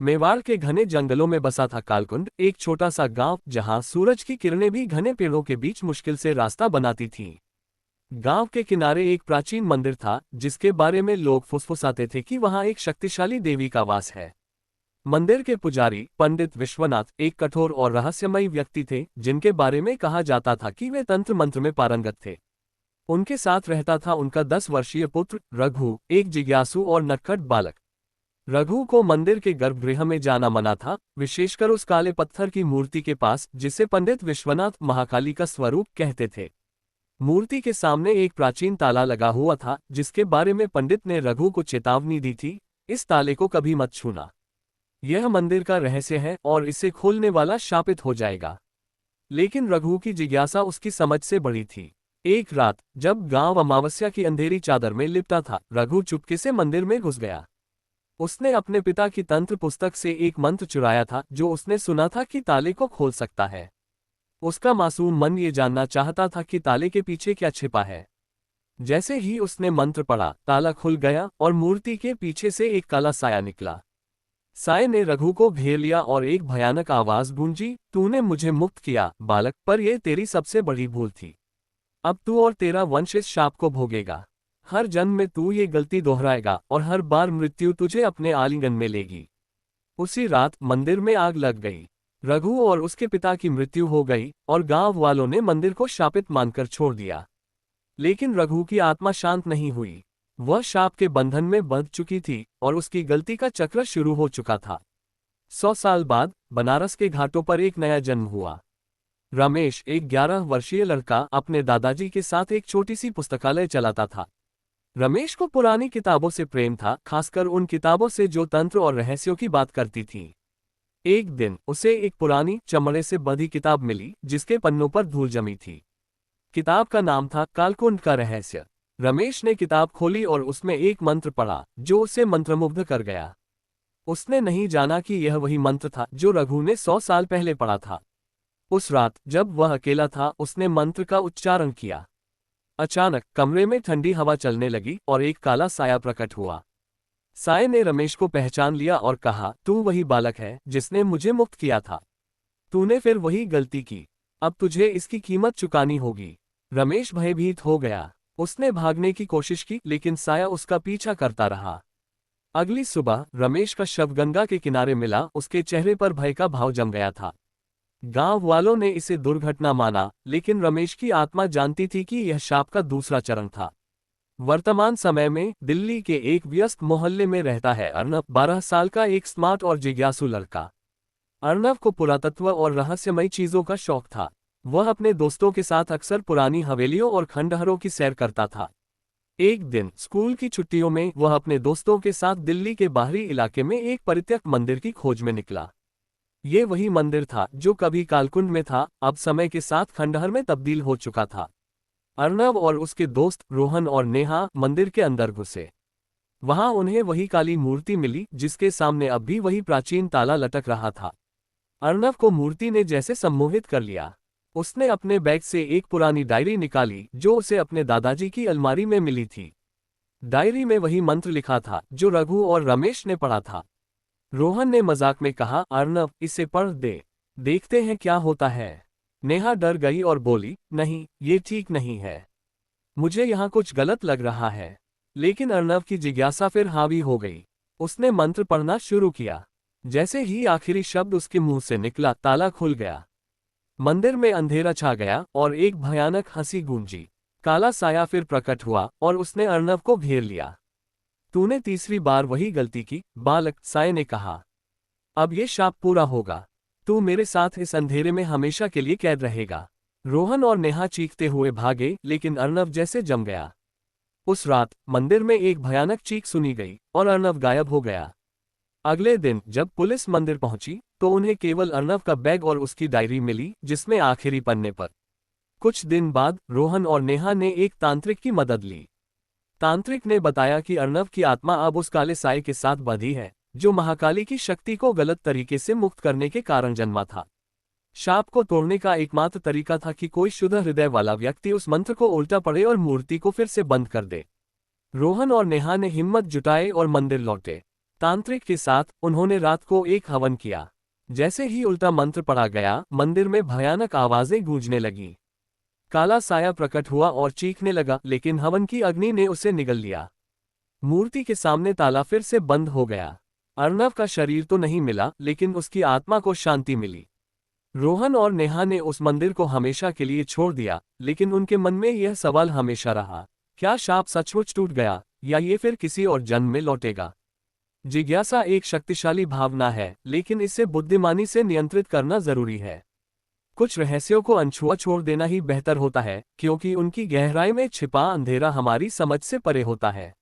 मेवाड़ के घने जंगलों में बसा था कालकुंड, एक छोटा सा गांव जहां सूरज की किरणें भी घने पेड़ों के बीच मुश्किल से रास्ता बनाती थीं। गांव के किनारे एक प्राचीन मंदिर था जिसके बारे में लोग फुसफुसाते थे कि वहां एक शक्तिशाली देवी का वास है। मंदिर के पुजारी पंडित विश्वनाथ एक कठोर और रहस्यमयी व्यक्ति थे जिनके बारे में कहा जाता था कि वे तंत्र मंत्र में पारंगत थे। उनके साथ रहता था उनका 10 वर्षीय पुत्र रघु, एक जिज्ञासु और नटखट बालक। रघु को मंदिर के गर्भगृह में जाना मना था, विशेषकर उस काले पत्थर की मूर्ति के पास जिसे पंडित विश्वनाथ महाकाली का स्वरूप कहते थे। मूर्ति के सामने एक प्राचीन ताला लगा हुआ था जिसके बारे में पंडित ने रघु को चेतावनी दी थी, इस ताले को कभी मत छूना। यह मंदिर का रहस्य है और इसे खोलने वाला शापित हो जाएगा। लेकिन रघु की जिज्ञासा उसकी समझ से बड़ी थी। एक रात जब गांव अमावस्या की अंधेरी चादर में लिपटा था, रघु चुपके से मंदिर में घुस गया। उसने अपने पिता की तंत्र पुस्तक से एक मंत्र चुराया था जो उसने सुना था कि ताले को खोल सकता है। उसका मासूम मन ये जानना चाहता था कि ताले के पीछे क्या छिपा है। जैसे ही उसने मंत्र पढ़ा, ताला खुल गया और मूर्ति के पीछे से एक काला साया निकला। साये ने रघु को घेर लिया और एक भयानक आवाज गूंजी, तूने मुझे मुक्त किया बालक, पर यह तेरी सबसे बड़ी भूल थी। अब तू और तेरा वंश इस शाप को भोगेगा। हर जन्म में तू ये गलती दोहराएगा और हर बार मृत्यु तुझे अपने आलिंगन में लेगी। उसी रात मंदिर में आग लग गई। रघु और उसके पिता की मृत्यु हो गई और गांव वालों ने मंदिर को शापित मानकर छोड़ दिया। लेकिन रघु की आत्मा शांत नहीं हुई। वह शाप के बंधन में बंध चुकी थी और उसकी गलती का चक्र शुरू हो चुका था। 100 साल बाद बनारस के घाटों पर एक नया जन्म हुआ। रमेश, एक 11 वर्षीय लड़का, अपने दादाजी के साथ एक छोटी सी पुस्तकालय चलाता था। रमेश को पुरानी किताबों से प्रेम था, खासकर उन किताबों से जो तंत्र और रहस्यों की बात करती थीं। एक दिन उसे एक पुरानी चमड़े से बंधी किताब मिली जिसके पन्नों पर धूल जमी थी। किताब का नाम था कालकुंड का रहस्य। रमेश ने किताब खोली और उसमें एक मंत्र पढ़ा जो उसे मंत्रमुग्ध कर गया। उसने नहीं जाना कि यह वही मंत्र था जो रघु ने 100 साल पहले पढ़ा था। उस रात जब वह अकेला था, उसने मंत्र का उच्चारण किया। अचानक कमरे में ठंडी हवा चलने लगी और एक काला साया प्रकट हुआ। साये ने रमेश को पहचान लिया और कहा, तू वही बालक है जिसने मुझे मुक्त किया था। तूने फिर वही गलती की, अब तुझे इसकी कीमत चुकानी होगी। रमेश भयभीत हो गया। उसने भागने की कोशिश की लेकिन साया उसका पीछा करता रहा। अगली सुबह रमेश का शव गंगा के किनारे मिला, उसके चेहरे पर भय का भाव जम गया था। गांव वालों ने इसे दुर्घटना माना, लेकिन रमेश की आत्मा जानती थी कि यह शाप का दूसरा चरण था। वर्तमान समय में दिल्ली के एक व्यस्त मोहल्ले में रहता है अर्नब, 12 साल का एक स्मार्ट और जिज्ञासु लड़का। अर्नब को पुरातत्व और रहस्यमयी चीजों का शौक था। वह अपने दोस्तों के साथ अक्सर पुरानी हवेलियों और खंडहरों की सैर करता था। एक दिन स्कूल की छुट्टियों में वह अपने दोस्तों के साथ दिल्ली के बाहरी इलाके में एक परित्यक्त मंदिर की खोज में निकला। ये वही मंदिर था जो कभी कालकुंड में था, अब समय के साथ खंडहर में तब्दील हो चुका था। अर्नब और उसके दोस्त रोहन और नेहा मंदिर के अंदर घुसे। वहां उन्हें वही काली मूर्ति मिली जिसके सामने अब भी वही प्राचीन ताला लटक रहा था। अर्नब को मूर्ति ने जैसे सम्मोहित कर लिया। उसने अपने बैग से एक पुरानी डायरी निकाली जो उसे अपने दादाजी की अलमारी में मिली थी। डायरी में वही मंत्र लिखा था जो रघु और रमेश ने पढ़ा था। रोहन ने मजाक में कहा, अर्नब इसे पढ़ दे, देखते हैं क्या होता है। नेहा डर गई और बोली, नहीं, ये ठीक नहीं है, मुझे यहाँ कुछ गलत लग रहा है। लेकिन अर्नब की जिज्ञासा फिर हावी हो गई। उसने मंत्र पढ़ना शुरू किया। जैसे ही आखिरी शब्द उसके मुंह से निकला, ताला खुल गया। मंदिर में अंधेरा छा गया और एक भयानक हंसी गूंजी। काला साया फिर प्रकट हुआ और उसने अर्नब को घेर लिया। तूने तीसरी बार वही गलती की बालक, साये ने कहा। अब ये शाप पूरा होगा। तू मेरे साथ इस अंधेरे में हमेशा के लिए कैद रहेगा। रोहन और नेहा चीखते हुए भागे लेकिन अर्नब जैसे जम गया। उस रात मंदिर में एक भयानक चीख सुनी गई और अर्नब गायब हो गया। अगले दिन जब पुलिस मंदिर पहुंची तो उन्हें केवल अर्नब का बैग और उसकी डायरी मिली जिसमें आखिरी पन्ने पर। कुछ दिन बाद रोहन और नेहा ने एक तांत्रिक की मदद ली। तांत्रिक ने बताया कि अर्नब की आत्मा अब उस काले साये के साथ बंधी है जो महाकाली की शक्ति को गलत तरीके से मुक्त करने के कारण जन्मा था। शाप को तोड़ने का एकमात्र तरीका था कि कोई शुद्ध हृदय वाला व्यक्ति उस मंत्र को उल्टा पढ़े और मूर्ति को फिर से बंद कर दे। रोहन और नेहा ने हिम्मत जुटाई और मंदिर लौटे। तांत्रिक के साथ उन्होंने रात को एक हवन किया। जैसे ही उल्टा मंत्र पढ़ा गया, मंदिर में भयानक आवाजें गूंजने लगीं। काला साया प्रकट हुआ और चीखने लगा, लेकिन हवन की अग्नि ने उसे निगल लिया। मूर्ति के सामने ताला फिर से बंद हो गया। अर्णव का शरीर तो नहीं मिला, लेकिन उसकी आत्मा को शांति मिली। रोहन और नेहा ने उस मंदिर को हमेशा के लिए छोड़ दिया, लेकिन उनके मन में यह सवाल हमेशा रहा, क्या शाप सचमुच टूट गया, या ये फिर किसी और जन्म में लौटेगा? जिज्ञासा एक शक्तिशाली भावना है, लेकिन इसे बुद्धिमानी से नियंत्रित करना जरूरी है। कुछ रहस्यों को अनछुआ छोड़ देना ही बेहतर होता है, क्योंकि उनकी गहराई में छिपा अंधेरा हमारी समझ से परे होता है।